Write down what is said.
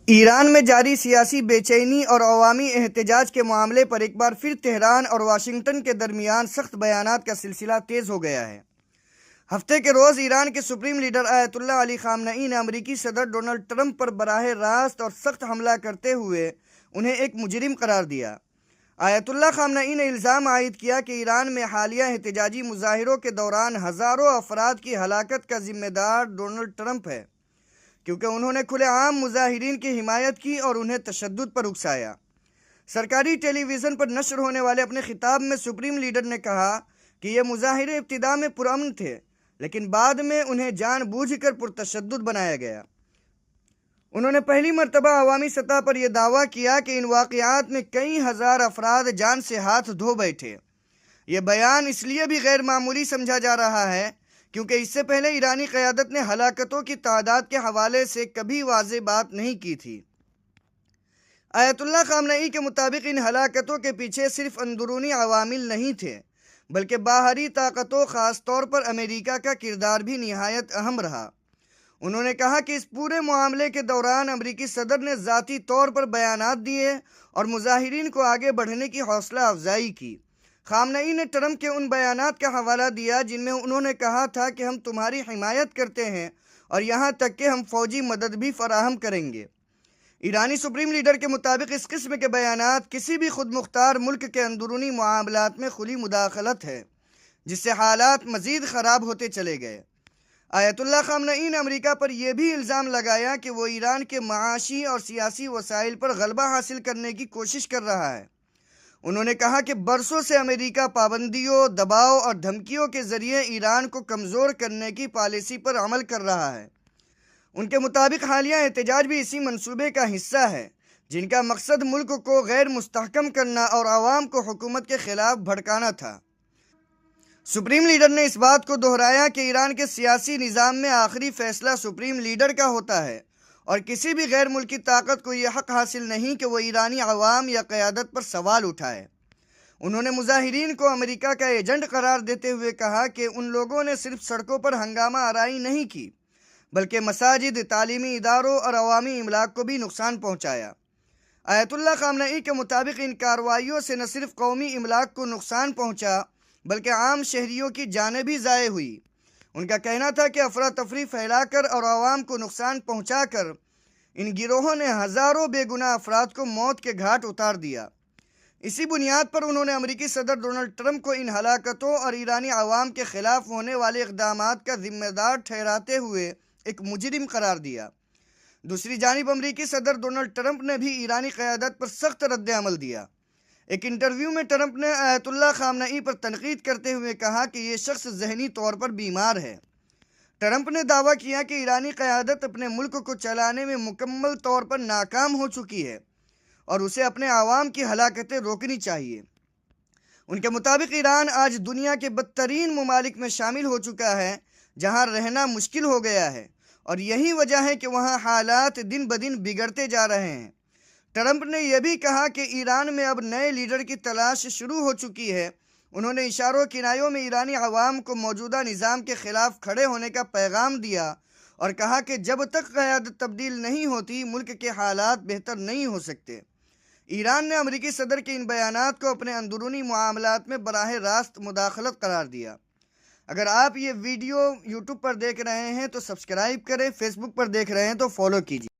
ایران میں جاری سیاسی بے چینی اور عوامی احتجاج کے معاملے پر ایک بار پھر تہران اور واشنگٹن کے درمیان سخت بیانات کا سلسلہ تیز ہو گیا ہے۔ ہفتے کے روز ایران کے سپریم لیڈر آیت اللہ علی خامنئی نے امریکی صدر ڈونلڈ ٹرمپ پر براہ راست اور سخت حملہ کرتے ہوئے انہیں ایک مجرم قرار دیا۔ آیت اللہ خامنئی نے الزام عائد کیا کہ ایران میں حالیہ احتجاجی مظاہروں کے دوران ہزاروں افراد کی ہلاکت کا ذمہ دار ڈونلڈ ٹرمپ ہے، کیونکہ انہوں نے کھلے عام مظاہرین کی حمایت کی اور انہیں تشدد پر اکسایا۔ سرکاری ٹیلی ویژن پر نشر ہونے والے اپنے خطاب میں سپریم لیڈر نے کہا کہ یہ مظاہرے ابتدا میں پرامن تھے، لیکن بعد میں انہیں جان بوجھ کر پرتشدد بنایا گیا۔ انہوں نے پہلی مرتبہ عوامی سطح پر یہ دعویٰ کیا کہ ان واقعات میں کئی ہزار افراد جان سے ہاتھ دھو بیٹھے۔ یہ بیان اس لیے بھی غیر معمولی سمجھا جا رہا ہے کیونکہ اس سے پہلے ایرانی قیادت نے ہلاکتوں کی تعداد کے حوالے سے کبھی واضح بات نہیں کی تھی۔ آیت اللہ خامنئی کے مطابق ان ہلاکتوں کے پیچھے صرف اندرونی عوامل نہیں تھے، بلکہ باہری طاقتوں، خاص طور پر امریکہ کا کردار بھی نہایت اہم رہا۔ انہوں نے کہا کہ اس پورے معاملے کے دوران امریکی صدر نے ذاتی طور پر بیانات دیے اور مظاہرین کو آگے بڑھنے کی حوصلہ افزائی کی۔ خامنئی نے ٹرمپ کے ان بیانات کا حوالہ دیا جن میں انہوں نے کہا تھا کہ ہم تمہاری حمایت کرتے ہیں اور یہاں تک کہ ہم فوجی مدد بھی فراہم کریں گے۔ ایرانی سپریم لیڈر کے مطابق اس قسم کے بیانات کسی بھی خود مختار ملک کے اندرونی معاملات میں کھلی مداخلت ہے، جس سے حالات مزید خراب ہوتے چلے گئے۔ آیت اللہ خامنئی نے امریکہ پر یہ بھی الزام لگایا کہ وہ ایران کے معاشی اور سیاسی وسائل پر غلبہ حاصل کرنے کی کوشش کر رہا ہے۔ انہوں نے کہا کہ برسوں سے امریکہ پابندیوں، دباؤ اور دھمکیوں کے ذریعے ایران کو کمزور کرنے کی پالیسی پر عمل کر رہا ہے۔ ان کے مطابق حالیہ احتجاج بھی اسی منصوبے کا حصہ ہے، جن کا مقصد ملک کو غیر مستحکم کرنا اور عوام کو حکومت کے خلاف بھڑکانا تھا۔ سپریم لیڈر نے اس بات کو دہرایا کہ ایران کے سیاسی نظام میں آخری فیصلہ سپریم لیڈر کا ہوتا ہے اور کسی بھی غیر ملکی طاقت کو یہ حق حاصل نہیں کہ وہ ایرانی عوام یا قیادت پر سوال اٹھائے۔ انہوں نے مظاہرین کو امریکہ کا ایجنٹ قرار دیتے ہوئے کہا کہ ان لوگوں نے صرف سڑکوں پر ہنگامہ آرائی نہیں کی، بلکہ مساجد، تعلیمی اداروں اور عوامی املاک کو بھی نقصان پہنچایا۔ آیت اللہ خامنئی کے مطابق ان کارروائیوں سے نہ صرف قومی املاک کو نقصان پہنچا بلکہ عام شہریوں کی جانیں بھی ضائع ہوئی۔ ان کا کہنا تھا کہ افراتفری پھیلا کر اور عوام کو نقصان پہنچا کر ان گروہوں نے ہزاروں بے گناہ افراد کو موت کے گھاٹ اتار دیا۔ اسی بنیاد پر انہوں نے امریکی صدر ڈونلڈ ٹرمپ کو ان ہلاکتوں اور ایرانی عوام کے خلاف ہونے والے اقدامات کا ذمہ دار ٹھہراتے ہوئے ایک مجرم قرار دیا۔ دوسری جانب امریکی صدر ڈونلڈ ٹرمپ نے بھی ایرانی قیادت پر سخت رد عمل دیا۔ ایک انٹرویو میں ٹرمپ نے آیت اللہ خامنئی پر تنقید کرتے ہوئے کہا کہ یہ شخص ذہنی طور پر بیمار ہے۔ ٹرمپ نے دعویٰ کیا کہ ایرانی قیادت اپنے ملک کو چلانے میں مکمل طور پر ناکام ہو چکی ہے اور اسے اپنے عوام کی ہلاکتیں روکنی چاہیے۔ ان کے مطابق ایران آج دنیا کے بدترین ممالک میں شامل ہو چکا ہے جہاں رہنا مشکل ہو گیا ہے، اور یہی وجہ ہے کہ وہاں حالات دن بدن بگڑتے جا رہے ہیں۔ ٹرمپ نے یہ بھی کہا کہ ایران میں اب نئے لیڈر کی تلاش شروع ہو چکی ہے۔ انہوں نے اشاروں کنایوں میں ایرانی عوام کو موجودہ نظام کے خلاف کھڑے ہونے کا پیغام دیا اور کہا کہ جب تک قیادت تبدیل نہیں ہوتی ملک کے حالات بہتر نہیں ہو سکتے۔ ایران نے امریکی صدر کے ان بیانات کو اپنے اندرونی معاملات میں براہ راست مداخلت قرار دیا۔ اگر آپ یہ ویڈیو یوٹیوب پر دیکھ رہے ہیں تو سبسکرائب کریں، فیس بک پر دیکھ رہے ہیں تو فالو کیجیے۔